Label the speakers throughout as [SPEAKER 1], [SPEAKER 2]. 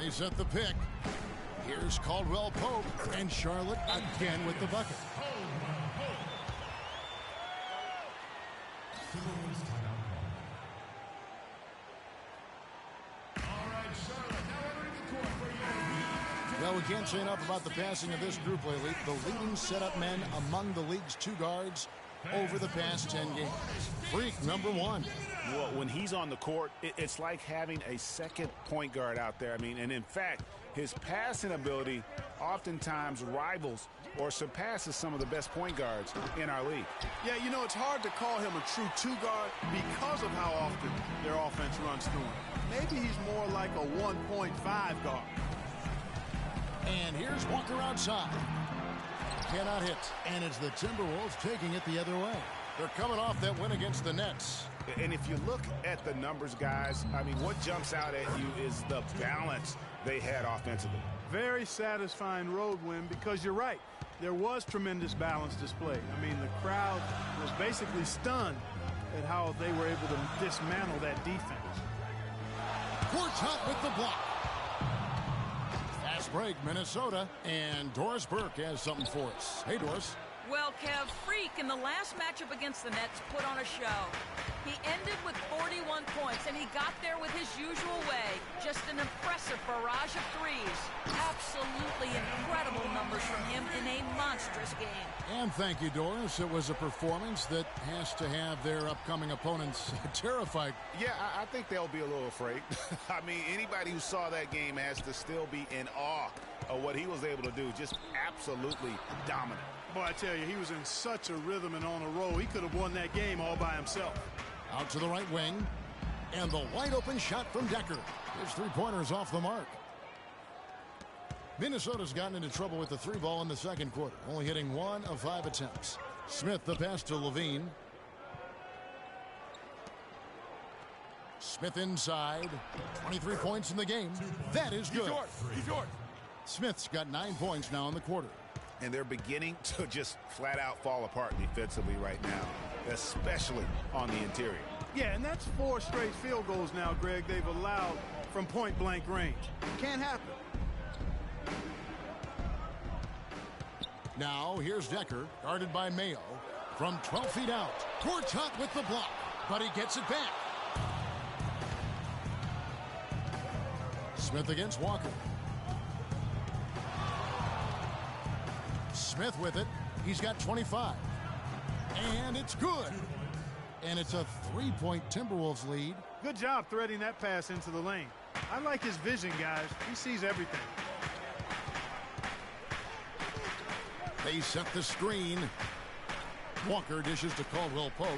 [SPEAKER 1] They set the pick. Here's Caldwell Pope, and Charlotte again with the bucket. Well, we can't say enough about the passing of this group lately. The leading setup men among the league's two guards over the past 10 games. Freak number one.
[SPEAKER 2] Well, when he's on the court, it's like having a second point guard out there. I mean, and in fact, his passing ability oftentimes rivals or surpasses some of the best point guards in our league.
[SPEAKER 3] Yeah, you know, it's hard to call him a true two-guard because of how often their offense runs through him. Maybe he's more like a 1.5 guard.
[SPEAKER 1] And here's Walker outside. Cannot hit. And it's the Timberwolves taking it the other way. They're coming off that win against the Nets.
[SPEAKER 2] And if you look at the numbers, guys, I mean, what jumps out at you is the balance they had offensively.
[SPEAKER 3] Very satisfying road win because you're right. There was tremendous balance displayed. I mean, the crowd was basically stunned at how they were able to dismantle that defense.
[SPEAKER 1] Gortat with the block. Fast break, Minnesota. And Doris Burke has something for us. Hey, Doris.
[SPEAKER 4] Well, Kev, Freak in the last matchup against the Nets put on a show. He ended with 41 points, and he got there with his usual way. Just an impressive barrage of threes. Absolutely incredible numbers from him in a monstrous game.
[SPEAKER 1] And thank you, Doris. It was a performance that has to have their upcoming opponents terrified.
[SPEAKER 2] Yeah, I think they'll be a little afraid. I mean, anybody who saw that game has to still be in awe of what he was able to do. Just absolutely dominant.
[SPEAKER 3] Boy, I tell you, he was in such a rhythm and on a roll. He could have won that game all by himself.
[SPEAKER 1] Out to the right wing. And the wide-open shot from Decker. His three-pointers off the mark. Minnesota's gotten into trouble with the three ball in the second quarter, only hitting 1 of 5 attempts. Smith the pass to Levine. Smith inside. 23 points in the game. That is good.
[SPEAKER 2] He's yours.
[SPEAKER 1] Smith's got 9 points now in the quarter.
[SPEAKER 2] And they're beginning to just flat out fall apart defensively right now, especially on the interior.
[SPEAKER 3] Yeah, and that's 4 straight field goals now, Greg, they've allowed from point-blank range. Can't happen.
[SPEAKER 1] Now, here's Decker, guarded by Mayo. From 12 feet out, Gortat with the block, but he gets it back. Smith against Walker. Smith with it. He's got 25. And it's good. And it's a 3-point Timberwolves lead.
[SPEAKER 3] Good job threading that pass into the lane. I like his vision, guys. He sees everything.
[SPEAKER 1] They set the screen. Walker dishes to Caldwell Pope.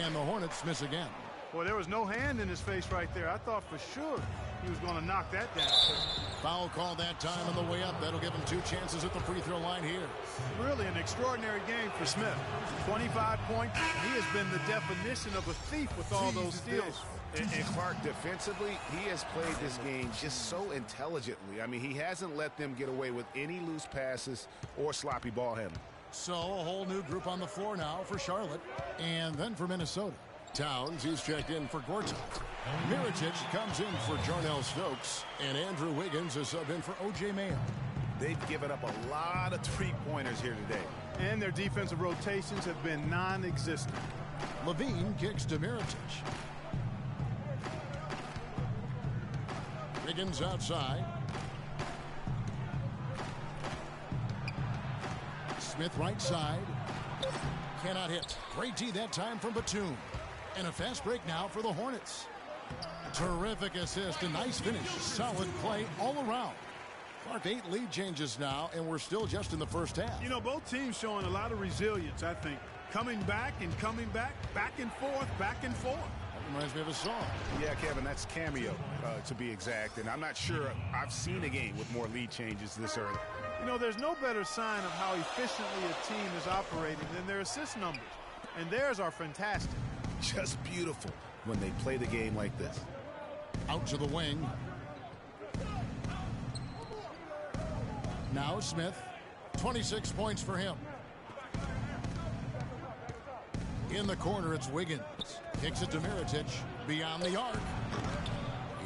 [SPEAKER 1] And the Hornets miss again.
[SPEAKER 3] Boy, there was no hand in his face right there. I thought for sure he was going to knock that down.
[SPEAKER 1] Foul call that time on the way up. That'll give him 2 chances at the free throw line here.
[SPEAKER 3] Really an extraordinary game for Smith. 25 points. He has been the definition of a thief with all those steals.
[SPEAKER 2] And Clark, defensively, he has played this game just so intelligently. I mean, he hasn't let them get away with any loose passes or sloppy ball handling.
[SPEAKER 1] So a whole new group on the floor now for Charlotte and then for Minnesota. Towns, he's checked in for Gortat. Mirotic comes in for Jarnell Stokes. And Andrew Wiggins is subbed in for O.J. Mayo.
[SPEAKER 2] They've given up a lot of three-pointers here today.
[SPEAKER 3] And their defensive rotations have been non-existent.
[SPEAKER 1] Levine kicks to Mirotic. Wiggins outside. Smith right side. Cannot hit. Great D that time from Batum. And a fast break now for the Hornets. Terrific assist, a nice finish. Solid play all around. Clark, 8 lead changes now, and we're still just in the first half.
[SPEAKER 3] You know, both teams showing a lot of resilience, I think. Coming back and coming back, back and forth, back and forth.
[SPEAKER 1] That reminds me of a song.
[SPEAKER 2] Yeah, Kevin, that's Cameo, to be exact. And I'm not sure I've seen a game with more lead changes this early.
[SPEAKER 3] You know, there's no better sign of how efficiently a team is operating than their assist numbers. And theirs are fantastic.
[SPEAKER 2] Just beautiful when they play the game like this.
[SPEAKER 1] Out to the wing. Now Smith. 26 points for him. In the corner, it's Wiggins. Kicks it to Mirotic beyond the arc.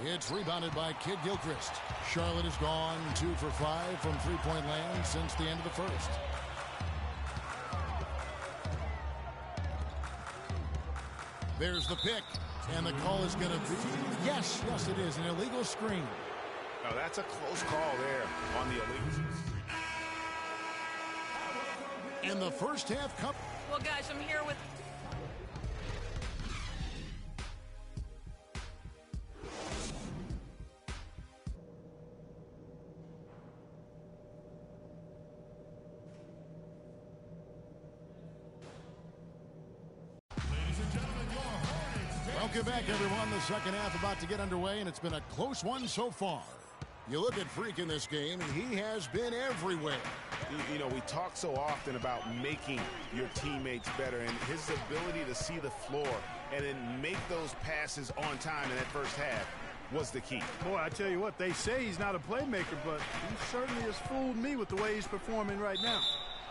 [SPEAKER 1] It's rebounded by Kid Gilchrist. Charlotte has gone 2 for 5 from three-point land since the end of the first. There's the pick, and the call is going to be, yes, it is, an illegal screen.
[SPEAKER 2] Oh, that's a close call there on the illegal.
[SPEAKER 1] And the first half cup.
[SPEAKER 4] Well, guys, I'm here with...
[SPEAKER 1] Welcome back, everyone. The second half about to get underway, and it's been a close one so far. You look at Freak in this game, and he has been everywhere.
[SPEAKER 2] You know, we talk so often about making your teammates better, and his ability to see the floor and then make those passes on time in that first half was the key.
[SPEAKER 3] Boy, I tell you what, they say he's not a playmaker, but he certainly has fooled me with the way he's performing right now.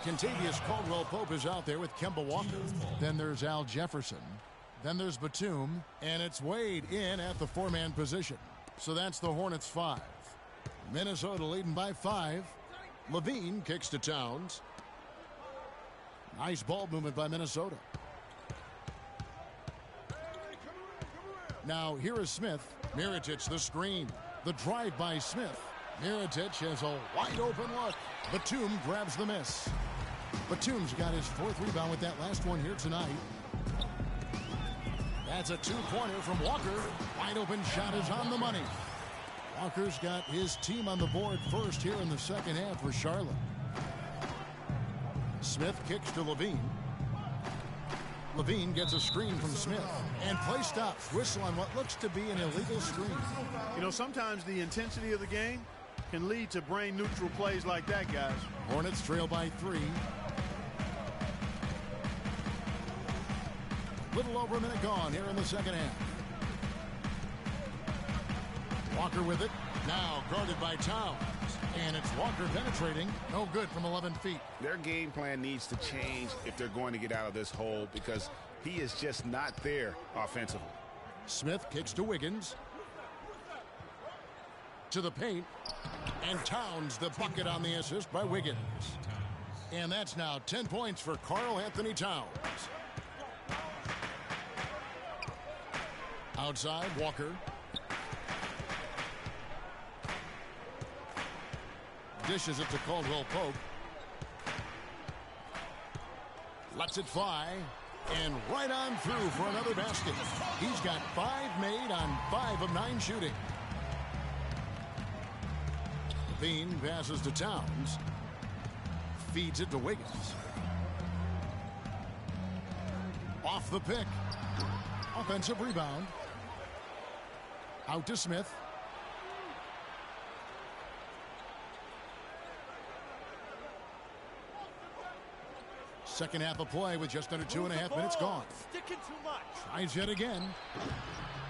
[SPEAKER 1] Kentavious Caldwell-Pope is out there with Kemba Walker. Then there's Al Jefferson. Then there's Batum, and it's Wade in at the four-man position. So that's the Hornets 5. Minnesota leading by 5. Levine kicks to Towns. Nice ball movement by Minnesota. Now here is Smith. Mirotic the screen. The drive by Smith. Mirotic has a wide open look. Batum grabs the miss. Batum's got his 4th rebound with that last one here tonight. That's a 2-pointer from Walker. Wide open shot is on the money. Walker's got his team on the board first here in the second half for Charlotte. Smith kicks to Levine. Levine gets a screen from Smith. And play stops. Whistle on what looks to be an illegal screen.
[SPEAKER 3] You know, sometimes the intensity of the game can lead to brain-neutral plays like that, guys.
[SPEAKER 1] Hornets trail by 3. Little over a minute gone here in the second half. Walker with it. Now guarded by Towns. And it's Walker penetrating. No good from 11 feet.
[SPEAKER 2] Their game plan needs to change if they're going to get out of this hole because he is just not there offensively.
[SPEAKER 1] Smith kicks to Wiggins. To the paint. And Towns the bucket on the assist by Wiggins. And that's now 10 points for Karl Anthony Towns. Outside, Walker. Dishes it to Caldwell-Pope. Lets it fly. And right on through for another basket. He's got 5 made on 5 of 9 shooting. Levine passes to Towns. Feeds it to Wiggins. Off the pick. Offensive rebound. Out to Smith. Second half of play with just under 2.5 minutes gone.
[SPEAKER 3] Sticking too much.
[SPEAKER 1] Tries yet again.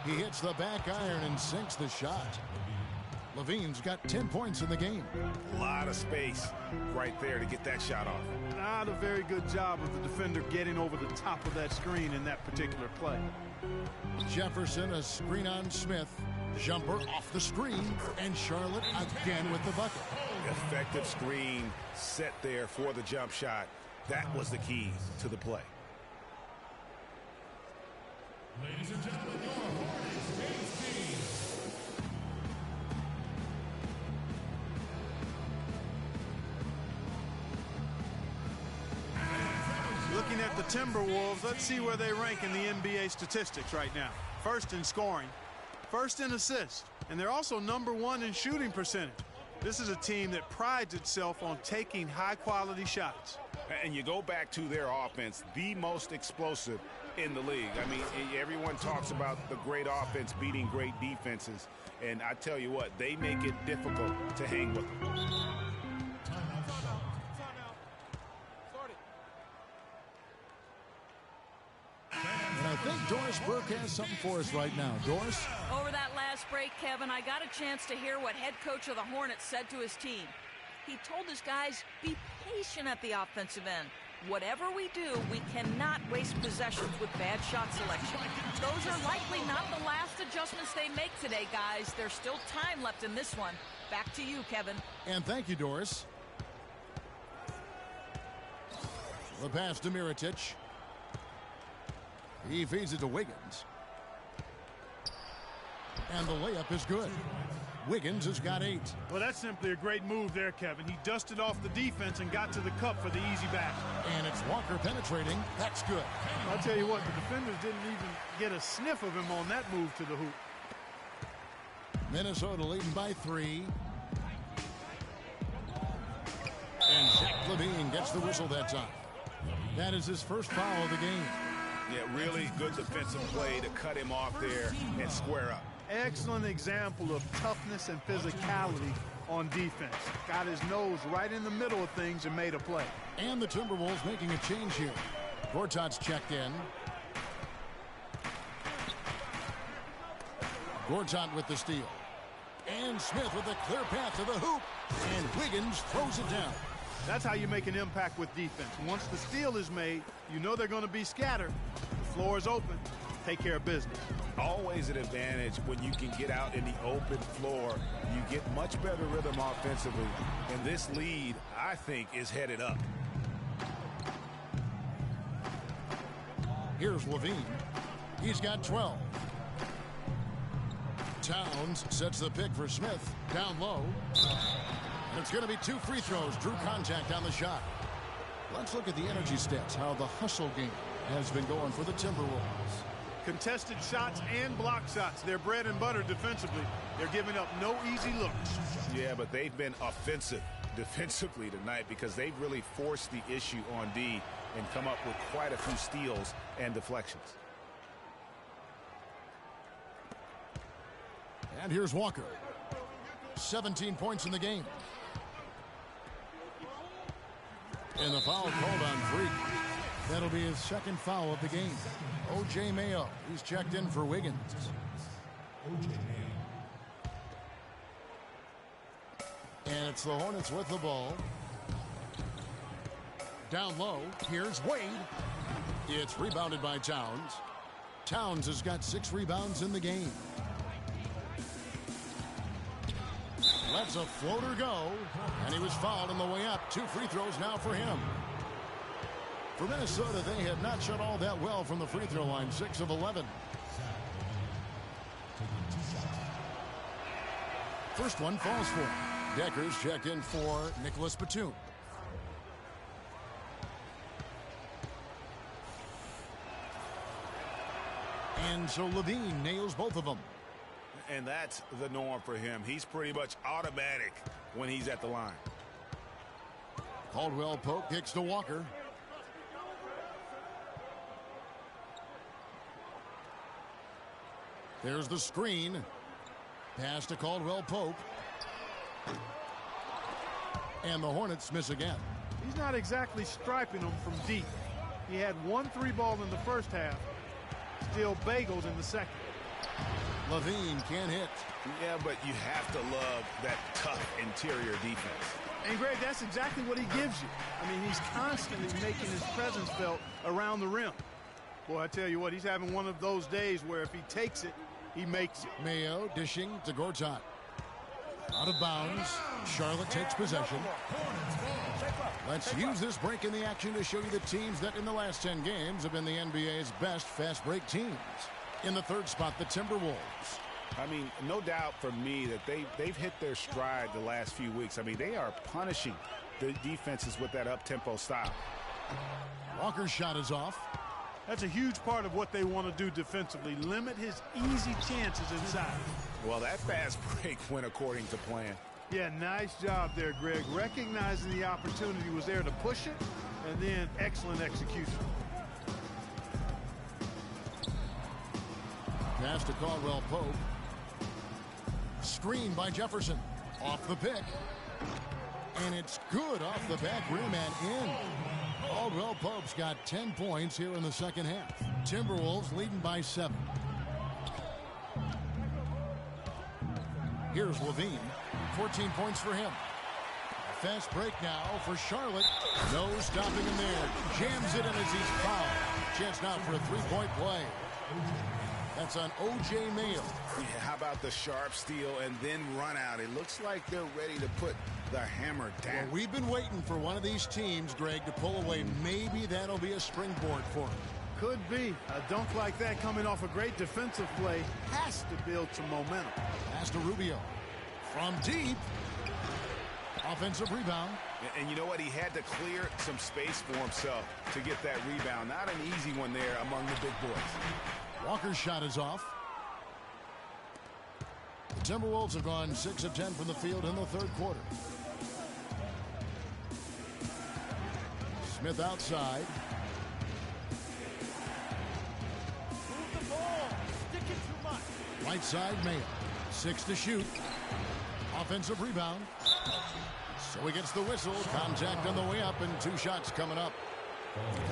[SPEAKER 1] He hits the back iron and sinks the shot. Levine's got 10 points in the game.
[SPEAKER 2] A lot of space right there to get that shot off.
[SPEAKER 3] Not a very good job of the defender getting over the top of that screen in that particular play.
[SPEAKER 1] Jefferson, a screen on Smith. Jumper off the screen. And Charlotte again with the bucket.
[SPEAKER 2] Effective screen set there for the jump shot. That was the key to the play.
[SPEAKER 5] Ladies and gentlemen, your Hornets team.
[SPEAKER 3] Looking at the Timberwolves, let's see where they rank in the NBA statistics right now. First in scoring, first in assists, and they're also #1 in shooting percentage. This is a team that prides itself on taking high-quality shots.
[SPEAKER 2] And you go back to their offense, the most explosive in the league. I mean, everyone talks about the great offense beating great defenses. And I tell you what, they make it difficult to hang with them.
[SPEAKER 1] And I think Doris Burke has something for us right now. Doris?
[SPEAKER 4] Over that last break, Kevin, I got a chance to hear what head coach of the Hornets said to his team. He told his guys, be patient at the offensive end. Whatever we do, we cannot waste possessions with bad shot selection. Those are likely not the last adjustments they make today, guys. There's still time left in this one. Back to you, Kevin.
[SPEAKER 1] And thank you, Doris. The pass to Mirotic. He feeds it to Wiggins. And the layup is good. Wiggins has got 8.
[SPEAKER 3] Well, that's simply a great move there, Kevin. He dusted off the defense and got to the cup for the easy basket.
[SPEAKER 1] And it's Walker penetrating. That's good.
[SPEAKER 3] I'll tell you what, the defenders didn't even get a sniff of him on that move to the hoop.
[SPEAKER 1] Minnesota leading by 3. And Zach LaVine gets the whistle that time. That is his first foul of the game.
[SPEAKER 2] Yeah, really good defensive play to cut him off there and square up.
[SPEAKER 3] Excellent example of toughness and physicality on defense. Got his nose right in the middle of things and made a play.
[SPEAKER 1] And the Timberwolves making a change here. Gortat's checked in. Gortat with the steal. And Smith with a clear path to the hoop. And Wiggins throws it down.
[SPEAKER 3] That's how you make an impact with defense. Once the steal is made, you know they're going to be scattered. The floor is open. Take care of business.
[SPEAKER 2] Always an advantage when you can get out in the open floor. You get much better rhythm offensively. And this lead, I think, is headed up.
[SPEAKER 1] Here's LaVine. He's got 12. Towns sets the pick for Smith. Down low. And it's going to be 2 free throws. Drew contact on the shot. Let's look at the energy stats, how the hustle game has been going for the Timberwolves.
[SPEAKER 3] Contested shots and block shots. They're bread and butter defensively. They're giving up no easy looks.
[SPEAKER 2] Yeah, but they've been offensive defensively tonight because they've really forced the issue on D and come up with quite a few steals and deflections.
[SPEAKER 1] And here's Walker. 17 points in the game. And the foul called on Freak. That'll be his second foul of the game. O.J. Mayo, he's checked in for Wiggins. And it's the Hornets with the ball. Down low, here's Wade. It's rebounded by Towns. Towns has got 6 rebounds in the game. Lets a floater go, and he was fouled on the way up. 2 free throws now for him. For Minnesota, they had not shot all that well from the free throw line, 6 of 11. First one falls for him. Decker's checked in for Nicholas Batum. And so LaVine nails both of them.
[SPEAKER 2] And that's the norm for him. He's pretty much automatic when he's at the line.
[SPEAKER 1] Caldwell Pope kicks to Walker. There's the screen. Pass to Caldwell Pope. And the Hornets miss again.
[SPEAKER 3] He's not exactly striping them from deep. He had 1 3-ball in the first half. Still bagels in the second.
[SPEAKER 1] LaVine can't hit.
[SPEAKER 2] Yeah, but you have to love that tough interior defense.
[SPEAKER 3] And, Greg, that's exactly what he gives you. I mean, he's constantly making his presence felt around the rim. Boy, I tell you what, he's having one of those days where if he takes it, he makes it.
[SPEAKER 1] Mayo dishing to Gortat. Out of bounds. Charlotte takes possession. Let's use this break in the action to show you the teams that in the last 10 games have been the NBA's best fast break teams. In the third spot, the Timberwolves.
[SPEAKER 2] I mean, no doubt for me that they've hit their stride the last few weeks. I mean, they are punishing the defenses with that up-tempo style.
[SPEAKER 1] Walker's shot is off.
[SPEAKER 3] That's a huge part of what they want to do defensively. Limit his easy chances inside.
[SPEAKER 2] Well, that fast break went according to plan.
[SPEAKER 3] Yeah, nice job there, Greg. Recognizing the opportunity was there to push it, and then excellent execution.
[SPEAKER 1] Pass to Caldwell Pope. Screen by Jefferson. Off the pick. And it's good off the back rim and in. Caldwell Pope's got 10 points here in the second half. Timberwolves leading by 7. Here's LaVine. 14 points for him. Fast break now for Charlotte. No stopping him there. Jams it in as he's fouled. Chance now for a three-point play. That's on O.J. Mayo.
[SPEAKER 2] Yeah, how about the sharp steal and then run out? It looks like they're ready to put the hammer down.
[SPEAKER 1] Well, we've been waiting for one of these teams, Greg, to pull away. Maybe that'll be a springboard for him.
[SPEAKER 3] Could be. A dunk like that coming off a great defensive play has to build some momentum.
[SPEAKER 1] Pass to Rubio. From deep. Offensive rebound.
[SPEAKER 2] And you know what? He had to clear some space for himself to get that rebound. Not an easy one there among the big boys.
[SPEAKER 1] Walker's shot is off. The Timberwolves have gone 6 of 10 from the field in the third quarter. Smith outside.
[SPEAKER 6] Move the ball. Stick it too much.
[SPEAKER 1] Right side, Mayo. 6 to shoot. Offensive rebound. So he gets the whistle. Contact on the way up and 2 shots coming up.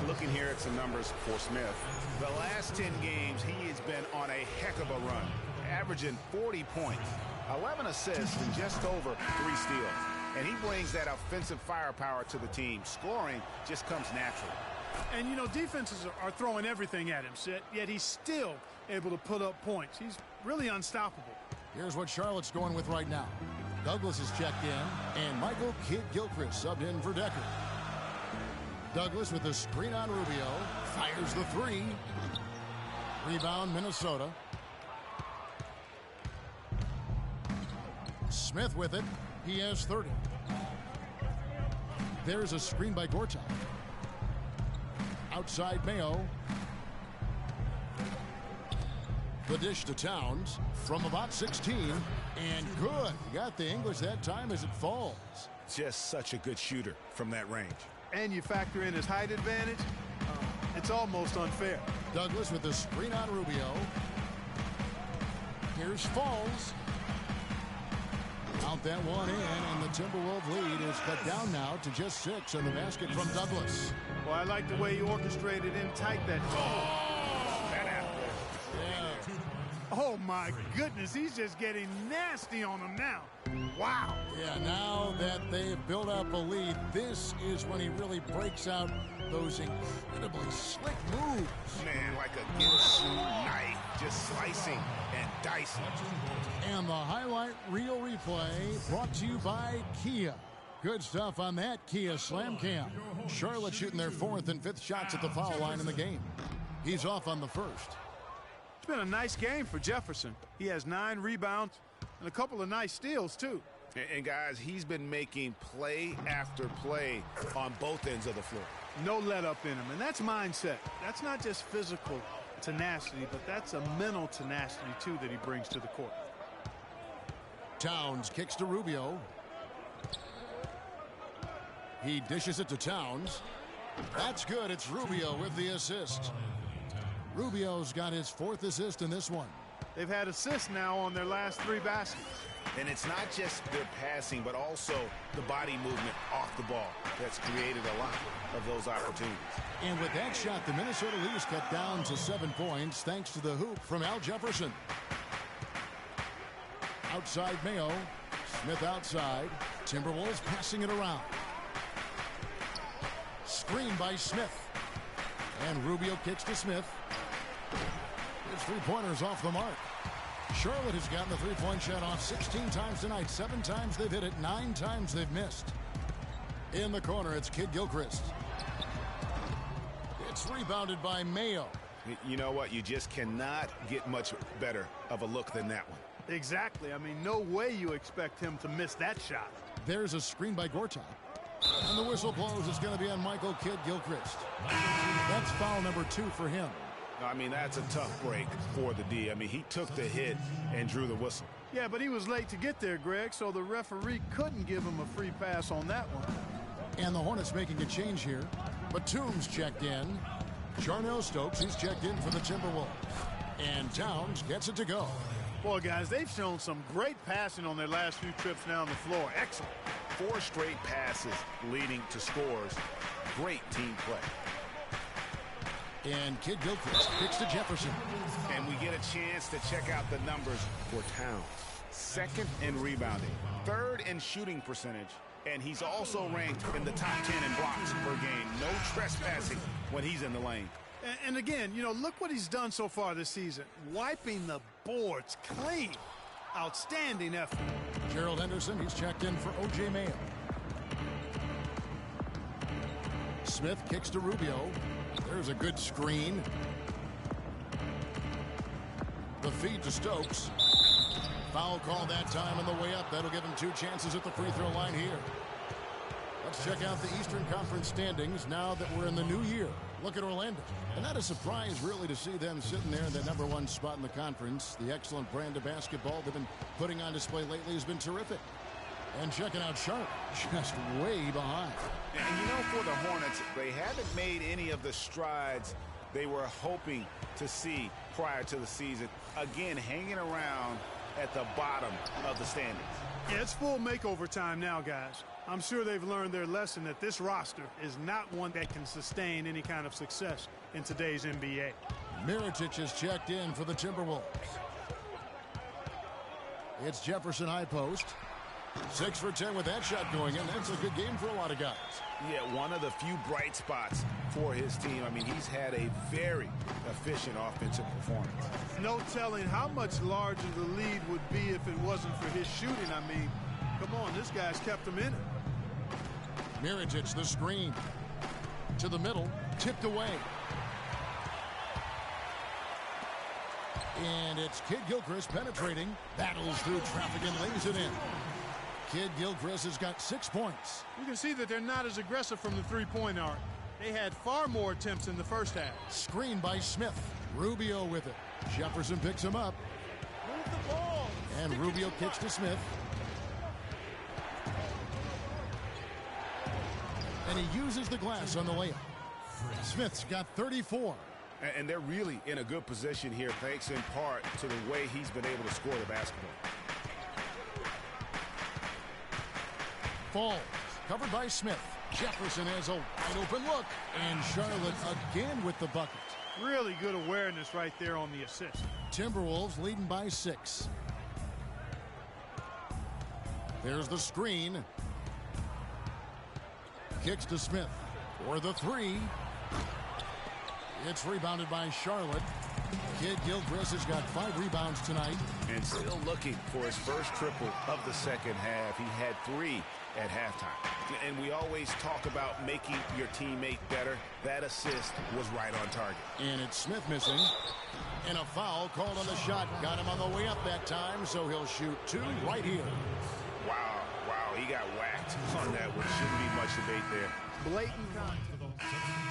[SPEAKER 2] Looking here at some numbers for Smith. The last 10 games, he has been on a heck of a run, averaging 40 points, 11 assists, and just over 3 steals. And he brings that offensive firepower to the team. Scoring just comes naturally.
[SPEAKER 3] And, you know, defenses are throwing everything at him, Sid, yet he's still able to put up points. He's really unstoppable.
[SPEAKER 1] Here's what Charlotte's going with right now. Douglas is checked in, and Michael Kidd-Gilchrist subbed in for Decker. Douglas with the screen on Rubio. Fires the 3. Rebound, Minnesota. Smith with it. He has 30. There's a screen by Gortat. Outside Mayo. The dish to Towns from about 16. And good. Got the English that time as it falls.
[SPEAKER 2] Just such a good shooter from that range.
[SPEAKER 3] And you factor in his height advantage, it's almost unfair.
[SPEAKER 1] Douglas with the screen on Rubio. Here's Falls. Count that one in, and the Timberwolves lead is cut down now to just 6 on the basket from Douglas.
[SPEAKER 3] Well, I like the way he orchestrated in tight that goal. Oh, my goodness, he's just getting nasty on him now. Wow.
[SPEAKER 1] Yeah, now that they've built up a lead, this is when he really breaks out those incredibly slick moves.
[SPEAKER 2] Man, like a Ginsu knife, just slicing and dicing.
[SPEAKER 1] And the highlight reel replay brought to you by Kia. Good stuff on that Kia Slam Cam. Charlotte shooting their 4th and 5th shots at the foul line in the game. He's off on the first.
[SPEAKER 3] It's been a nice game for Jefferson. He has 9 rebounds and a couple of nice steals, too.
[SPEAKER 2] And guys, he's been making play after play on both ends of the floor.
[SPEAKER 3] No let up in him, and that's mindset. That's not just physical tenacity, but that's a mental tenacity, too, that he brings to the court.
[SPEAKER 1] Towns kicks to Rubio. He dishes it to Towns. That's good. It's Rubio with the assist. Rubio's got his 4th assist in this one.
[SPEAKER 3] They've had assists now on their last 3 baskets.
[SPEAKER 2] And it's not just their passing, but also the body movement off the ball that's created a lot of those opportunities.
[SPEAKER 1] And with that shot, the Minnesota lead is cut down to 7 points thanks to the hoop from Al Jefferson. Outside Mayo. Smith outside. Timberwolves passing it around. Screen by Smith. And Rubio kicks to Smith. His 3-pointers off the mark. Charlotte has gotten the 3-point shot off 16 times tonight. 7 times they've hit it. 9 times they've missed. In the corner, it's Kidd-Gilchrist. It's rebounded by Mayo.
[SPEAKER 2] You know what? You just cannot get much better of a look than that one.
[SPEAKER 3] Exactly. I mean, no way you expect him to miss that shot.
[SPEAKER 1] There's a screen by Gortat. And the whistle blows. It's going to be on Michael Kidd-Gilchrist. That's foul number 2 for him.
[SPEAKER 2] I mean, that's a tough break for the D. I mean, he took the hit and drew the whistle.
[SPEAKER 3] Yeah, but he was late to get there, Greg, so the referee couldn't give him a free pass on that one.
[SPEAKER 1] And the Hornets making a change here. Batum's checked in. Jarnell Stokes, he's checked in for the Timberwolves. And Towns gets it to go.
[SPEAKER 3] Boy, guys, they've shown some great passing on their last few trips down the floor. Excellent.
[SPEAKER 2] 4 straight passes leading to scores. Great team play.
[SPEAKER 1] And Kidd-Gilchrist kicks to Jefferson.
[SPEAKER 2] And we get a chance to check out the numbers for Towns. 2nd in rebounding, 3rd in shooting percentage, And he's also ranked in the top 10 in blocks per game. No trespassing when he's in the lane.
[SPEAKER 3] And again, you know, look what he's done so far this season. Wiping the boards clean. Outstanding effort.
[SPEAKER 1] Gerald Henderson, he's checked in for O.J. Mayo. Smith kicks to Rubio. There's a good screen. The feed to Stokes. Foul call that time on the way up. That'll give him 2 chances at the free throw line here. Let's check out the Eastern Conference standings now that we're in the new year. Look at Orlando. And not a surprise, really, to see them sitting there in the #1 spot in the conference. The excellent brand of basketball they've been putting on display lately has been terrific. And checking out Charlotte, just way behind.
[SPEAKER 2] And you know, for the Hornets, they haven't made any of the strides they were hoping to see prior to the season. Again, hanging around at the bottom of the standings.
[SPEAKER 3] Yeah, it's full makeover time now, guys. I'm sure they've learned their lesson that this roster is not one that can sustain any kind of success in today's NBA.
[SPEAKER 1] Mirotic is checked in for the Timberwolves. It's Jefferson high post. 6 for 10 with that shot going in. That's a good game for a lot of guys.
[SPEAKER 2] Yeah, one of the few bright spots for his team. I mean, he's had a very efficient offensive performance.
[SPEAKER 3] No telling how much larger the lead would be if it wasn't for his shooting. I mean, come on, this guy's kept him in it.
[SPEAKER 1] Mirotic, the screen. To the middle, tipped away. And it's Kid Gilchrist penetrating, battles through traffic and lays it in. Kid Gilchrist has got 6 points.
[SPEAKER 3] You can see that they're not as aggressive from the three-point arc. They had far more attempts in the first half.
[SPEAKER 1] Screen by Smith. Rubio with it. Jefferson picks him up.
[SPEAKER 6] Move the ball.
[SPEAKER 1] And Rubio kicks to Smith. And he uses the glass on the layup. Smith's got 34.
[SPEAKER 2] And they're really in a good position here, thanks in part to the way he's been able to score the basketball.
[SPEAKER 1] Falls. Covered by Smith. Jefferson has a wide open look. And Charlotte again with the bucket.
[SPEAKER 3] Really good awareness right there on the assist.
[SPEAKER 1] Timberwolves leading by 6. There's the screen. Kicks to Smith for the 3. It's rebounded by Charlotte. Kid Gilchrist has got 5 rebounds tonight.
[SPEAKER 2] And still looking for his first triple of the second half. He had 3 at halftime. And we always talk about making your teammate better. That assist was right on target.
[SPEAKER 1] And it's Smith missing. And a foul called on the shot. Got him on the way up that time, so he'll shoot 2 right here.
[SPEAKER 2] Wow, he got whacked on that one. Shouldn't be much debate there.
[SPEAKER 3] Blatant contact.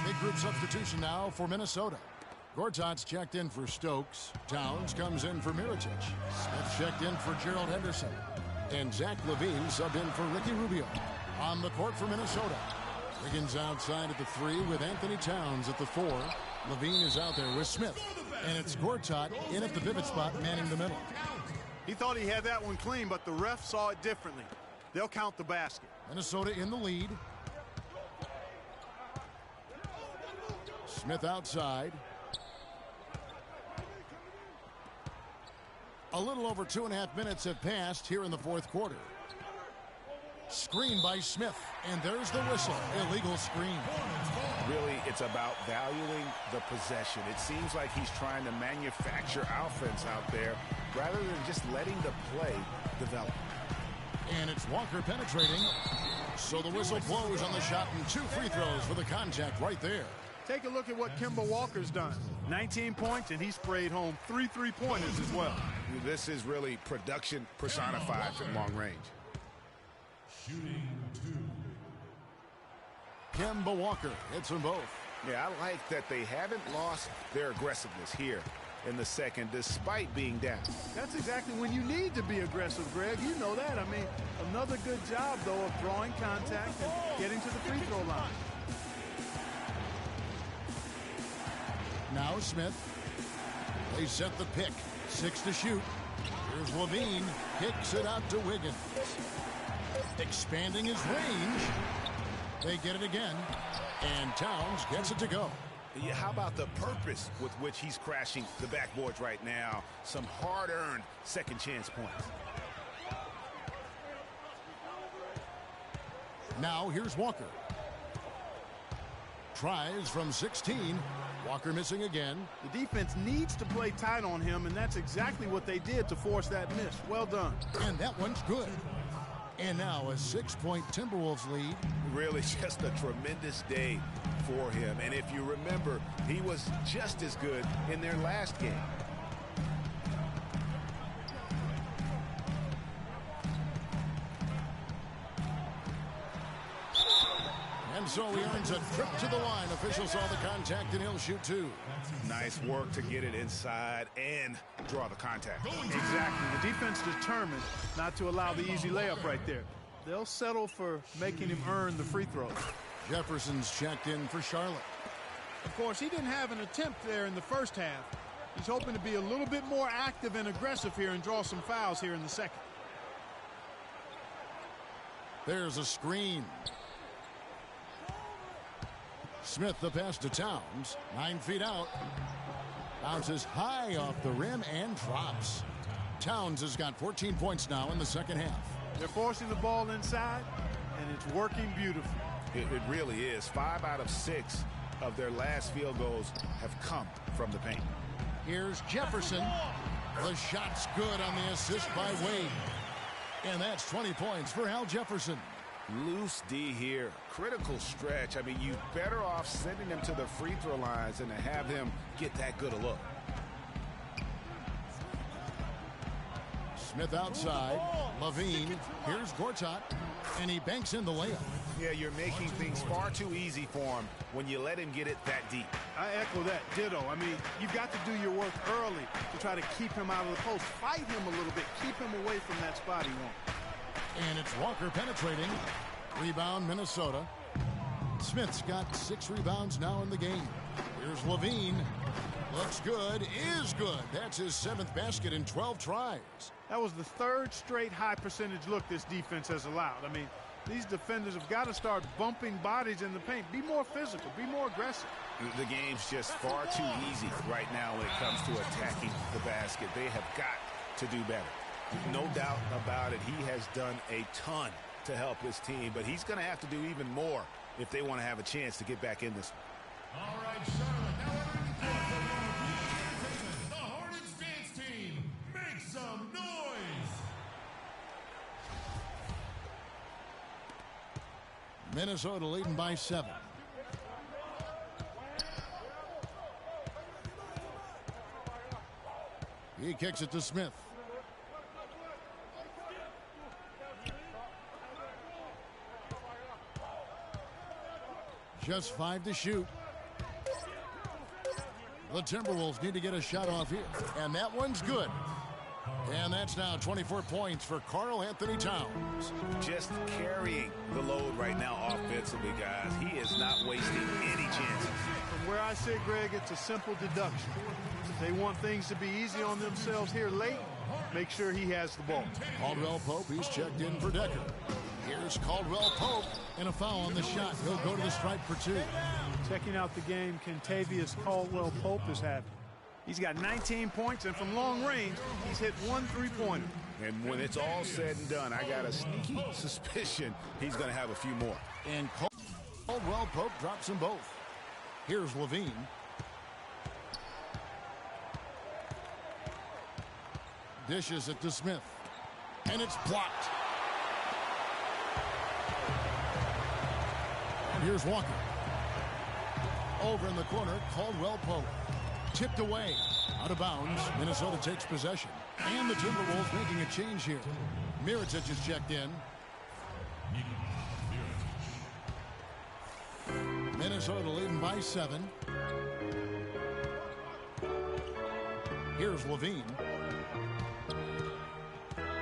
[SPEAKER 1] Big group substitution now for Minnesota. Gortat's checked in for Stokes. Towns comes in for Mirotic. Smith checked in for Gerald Henderson. And Zach LaVine subbed in for Ricky Rubio. On the court for Minnesota. Wiggins outside at the 3 with Anthony Towns at the 4. LaVine is out there with Smith. And it's Gortat in at the pivot spot, manning the middle.
[SPEAKER 3] He thought he had that one clean, but the ref saw it differently. They'll count the basket.
[SPEAKER 1] Minnesota in the lead. Smith outside. A little over 2.5 minutes have passed here in the 4th quarter. Screen by Smith, and there's the whistle. Illegal screen.
[SPEAKER 2] Really, it's about valuing the possession. It seems like he's trying to manufacture offense out there rather than just letting the play develop.
[SPEAKER 1] And it's Walker penetrating. So the whistle blows on the shot and 2 free throws for the contact right there.
[SPEAKER 3] Take a look at what Kemba Walker's done. 19 points, and he sprayed home 3 3-pointers as well.
[SPEAKER 2] This is really production personified from long range.
[SPEAKER 5] Shooting 2.
[SPEAKER 1] Kemba Walker hits them both.
[SPEAKER 2] Yeah, I like that they haven't lost their aggressiveness here in the second, despite being down.
[SPEAKER 3] That's exactly when you need to be aggressive, Greg. You know that. I mean, another good job, though, of drawing contact and getting to the free throw line.
[SPEAKER 1] Now Smith. They set the pick. 6 to shoot. Here's LaVine. Kicks it out to Wiggins. Expanding his range. They get it again. And Towns gets it to go.
[SPEAKER 2] Yeah, how about the purpose with which he's crashing the backboards right now? Some hard-earned second chance points.
[SPEAKER 1] Now here's Walker. Tries from 16. Walker missing again.
[SPEAKER 3] The defense needs to play tight on him, and that's exactly what they did to force that miss. Well done.
[SPEAKER 1] And that one's good. And now a 6-point Timberwolves lead.
[SPEAKER 2] Really just a tremendous day for him. And if you remember, he was just as good in their last game.
[SPEAKER 1] And so he earns a trip to the line. Officials saw the contact, and he'll shoot two.
[SPEAKER 2] Nice work to get it inside and draw the contact.
[SPEAKER 3] Exactly. The defense determined not to allow the easy layup right there. They'll settle for making him earn the free throws.
[SPEAKER 1] Jefferson's checked in for Charlotte.
[SPEAKER 3] Of course, he didn't have an attempt there in the first half. He's hoping to be a little bit more active and aggressive here and draw some fouls here in the second.
[SPEAKER 1] There's a screen. Smith the pass to Towns. 9 feet out. Bounces high off the rim and drops. Towns has got 14 points now in the second half.
[SPEAKER 3] They're forcing the ball inside, and it's working beautifully.
[SPEAKER 2] It really is. 5 out of 6 of their last field goals have come from the paint.
[SPEAKER 1] Here's Jefferson. The shot's good on the assist by Wade. And that's 20 points for Al Jefferson.
[SPEAKER 2] Loose D here. Critical stretch. I mean, you're better off sending him to the free throw lines than to have him get that good a look.
[SPEAKER 1] Smith outside. Levine. Here's Gortat. And he banks in the layup.
[SPEAKER 2] Yeah, you're making things far too easy for him when you let him get it that deep.
[SPEAKER 3] I echo that. Ditto. I mean, you've got to do your work early to try to keep him out of the post. Fight him a little bit. Keep him away from that spot he wants.
[SPEAKER 1] And it's Walker penetrating. Rebound, Minnesota. Smith's got 6 rebounds now in the game. Here's Levine. Looks good, is good. That's his 7th basket in 12 tries.
[SPEAKER 3] That was the 3rd straight high percentage look this defense has allowed. I mean, these defenders have got to start bumping bodies in the paint. Be more physical. Be more aggressive.
[SPEAKER 2] The game's just far too easy right now when it comes to attacking the basket. They have got to do better. No doubt about it. He has done a ton to help his team, but he's going to have to do even more if they want to have a chance to get back in this one.
[SPEAKER 5] All right, Charlotte, now we're ready for the Hornets dance team. Make some noise.
[SPEAKER 1] Minnesota leading by 7. He kicks it to Smith. Just 5 to shoot. The Timberwolves need to get a shot off here. And that one's good. And that's now 24 points for Karl Anthony Towns.
[SPEAKER 2] Just carrying the load right now offensively, guys. He is not wasting any chances.
[SPEAKER 3] From where I sit, Greg, it's a simple deduction. If they want things to be easy on themselves here late, make sure he has the ball.
[SPEAKER 1] Caldwell Pope, he's checked in for Decker. Here's Caldwell Pope, and a foul on the shot. He'll go to the stripe for 2.
[SPEAKER 3] Checking out the game Kentavious Caldwell Pope is having. He's got 19 points, and from long range, he's hit 1 3-pointer.
[SPEAKER 2] And when it's all said and done, I got a sneaky suspicion he's going to have a few more.
[SPEAKER 1] And Caldwell Pope drops them both. Here's Levine. Dishes it to Smith. And it's blocked. And here's Walker. Over in the corner, Caldwell Pope. Tipped away. Out of bounds. Minnesota takes possession. And the Timberwolves making a change here. Mirotic is checked in. Minnesota leading by 7. Here's Levine.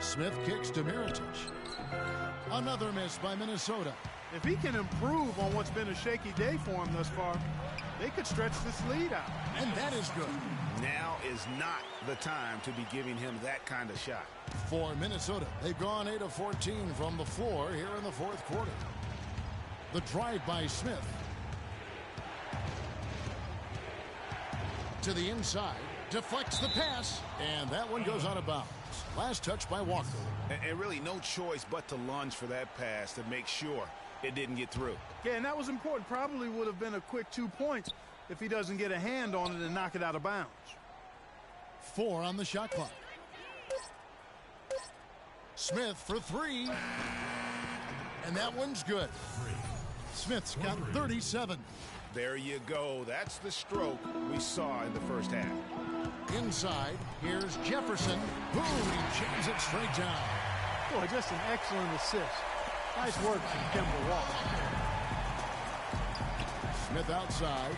[SPEAKER 1] Smith kicks to Mirotic. Another miss by Minnesota.
[SPEAKER 3] If he can improve on what's been a shaky day for him thus far, they could stretch this lead out.
[SPEAKER 1] And that is good.
[SPEAKER 2] Now is not the time to be giving him that kind of shot.
[SPEAKER 1] For Minnesota, they've gone 8 of 14 from the floor here in the 4th quarter. The drive by Smith. To the inside. Deflects the pass. And that one goes out of bounds. Last touch by Walker.
[SPEAKER 2] And really no choice but to lunge for that pass to make sure it didn't get through.
[SPEAKER 3] Yeah, and that was important. Probably would have been a quick 2 points if he doesn't get a hand on it and knock it out of bounds.
[SPEAKER 1] 4 on the shot clock. Smith for 3. And that one's good. Smith's got 37.
[SPEAKER 2] There you go. That's the stroke we saw in the first half.
[SPEAKER 1] Inside, here's Jefferson. Boom, he jams it straight down.
[SPEAKER 3] Boy, just an excellent assist. Nice work from Kemba Walker.
[SPEAKER 1] Smith outside.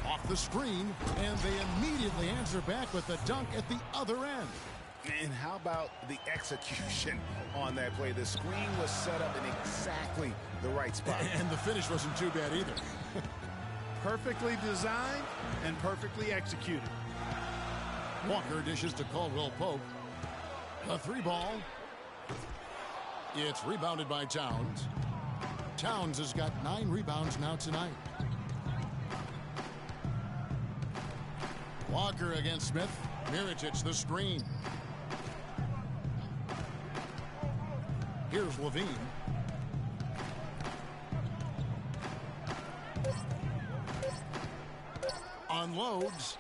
[SPEAKER 1] Off the screen, and they immediately answer back with the dunk at the other end.
[SPEAKER 2] And how about the execution on that play? The screen was set up in exactly the right spot.
[SPEAKER 1] And the finish wasn't too bad either.
[SPEAKER 3] Perfectly designed and perfectly executed.
[SPEAKER 1] Walker dishes to Caldwell Pope. A 3-ball. It's rebounded by Towns. Towns has got 9 rebounds now tonight. Walker against Smith. Mirotic the screen. Here's Levine. Unloads.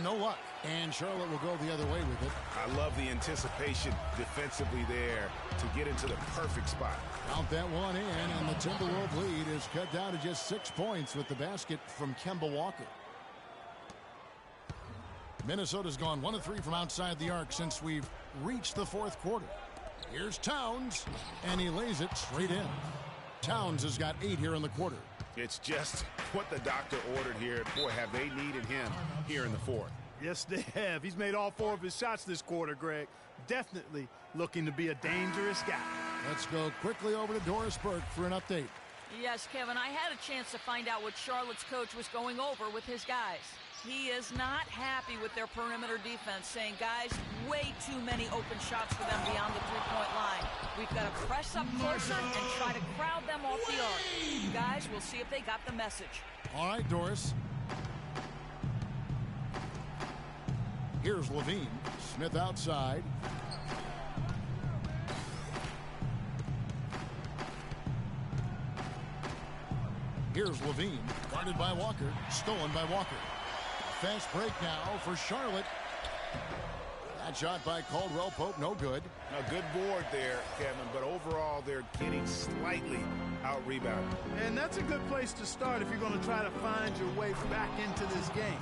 [SPEAKER 1] No luck. And Charlotte will go the other way with it.
[SPEAKER 2] I love the anticipation defensively there to get into the perfect spot.
[SPEAKER 1] Count that one in, and the Timberwolves lead is cut down to just 6 points with the basket from Kemba Walker. Minnesota's gone 1 of 3 from outside the arc since we've reached the 4th quarter. Here's Towns, and he lays it straight in. Towns has got 8 here in the quarter.
[SPEAKER 2] It's just what the doctor ordered here. Boy, have they needed him here in the 4th.
[SPEAKER 3] Yes, they have. He's made all 4 of his shots this quarter, Greg. Definitely looking to be a dangerous guy.
[SPEAKER 1] Let's go quickly over to Doris Burke for an update.
[SPEAKER 4] Yes, Kevin, I had a chance to find out what Charlotte's coach was going over with his guys. He is not happy with their perimeter defense, saying, guys, way too many open shots for them beyond the three-point line. We've got to press up closer and try to crowd them off the arc. Guys, we'll see if they got the message.
[SPEAKER 1] All right, Doris. Here's Levine. Smith outside. Here's Levine. Guarded by Walker. Stolen by Walker. Fast break now for Charlotte. That shot by Caldwell Pope, no good.
[SPEAKER 2] A good board there, Kevin, but overall they're getting slightly out-rebounded.
[SPEAKER 3] And that's a good place to start if you're going to try to find your way back into this game.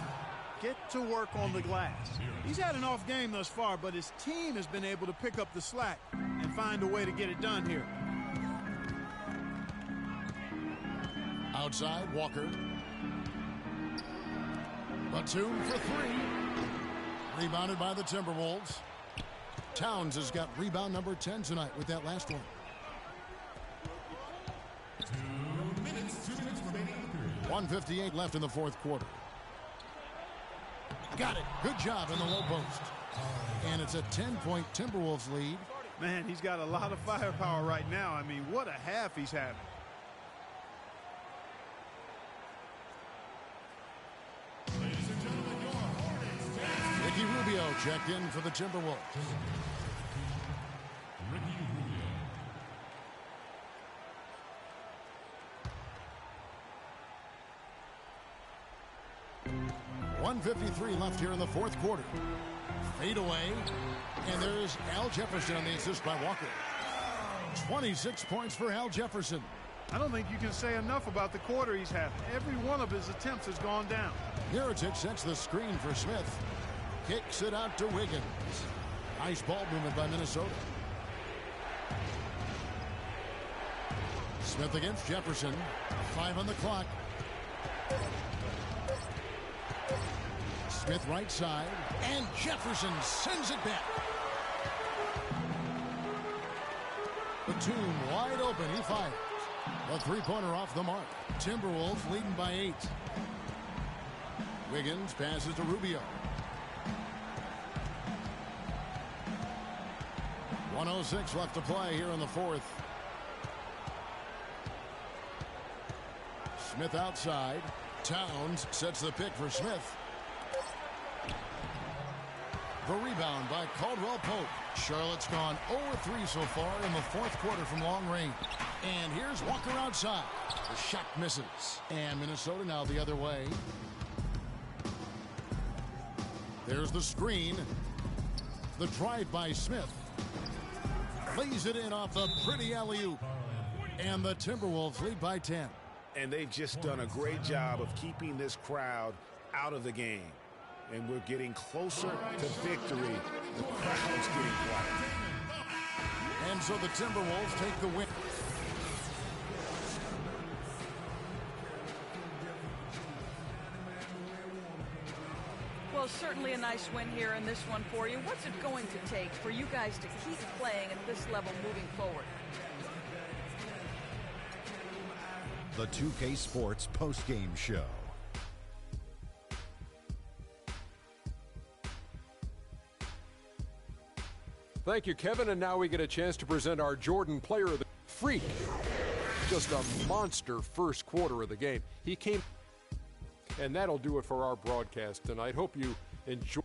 [SPEAKER 3] Get to work on the glass. He's had an off game thus far, but his team has been able to pick up the slack and find a way to get it done here.
[SPEAKER 1] Outside, Walker. Batum for 3. Rebounded by the Timberwolves. Towns has got rebound number 10 tonight with that last one.
[SPEAKER 5] 2 minutes remaining in the period.
[SPEAKER 1] 1:58 left in the 4th quarter. Got it. Good job in the low post. And it's a 10-point Timberwolves lead.
[SPEAKER 3] Man, he's got a lot of firepower right now. I mean, what a half he's having.
[SPEAKER 5] Ladies and gentlemen, your Hornets dance.
[SPEAKER 1] Ricky Rubio checked in for the Timberwolves.
[SPEAKER 5] Ricky Rubio.
[SPEAKER 1] 1:53 left here in the 4th quarter. Fade away. And there's Al Jefferson on the assist by Walker. 26 points for Al Jefferson.
[SPEAKER 3] I don't think you can say enough about the quarter he's having. Every one of his attempts has gone down.
[SPEAKER 1] Mirotic sets the screen for Smith. Kicks it out to Wiggins. Nice ball movement by Minnesota. Smith against Jefferson. 5 on the clock. Smith right side. And Jefferson sends it back. Batum wide open. He fires. A three-pointer off the mark. Timberwolves leading by 8. Wiggins passes to Rubio. 1:06 left to play here in the 4th. Smith outside. Towns sets the pick for Smith. The rebound by Caldwell Pope. Charlotte's gone 0-3 so far in the fourth quarter from long range. And here's Walker outside. The shot misses. And Minnesota now the other way. There's the screen. The drive by Smith. Lays it in off the pretty alley-oop. And the Timberwolves lead by 10.
[SPEAKER 2] And they've just done a great job of keeping this crowd out of the game. And we're getting closer to victory. The crowd's getting quiet.
[SPEAKER 1] And so the Timberwolves take the win.
[SPEAKER 4] Well, certainly a nice win here in this one for you. What's it going to take for you guys to keep playing at this level moving forward?
[SPEAKER 7] The 2K Sports postgame show.
[SPEAKER 8] Thank you, Kevin. And now we get a chance to present our Jordan Player of the Freak. Just a monster first quarter of the game. He came, and that'll do it for our broadcast tonight. Hope you enjoy.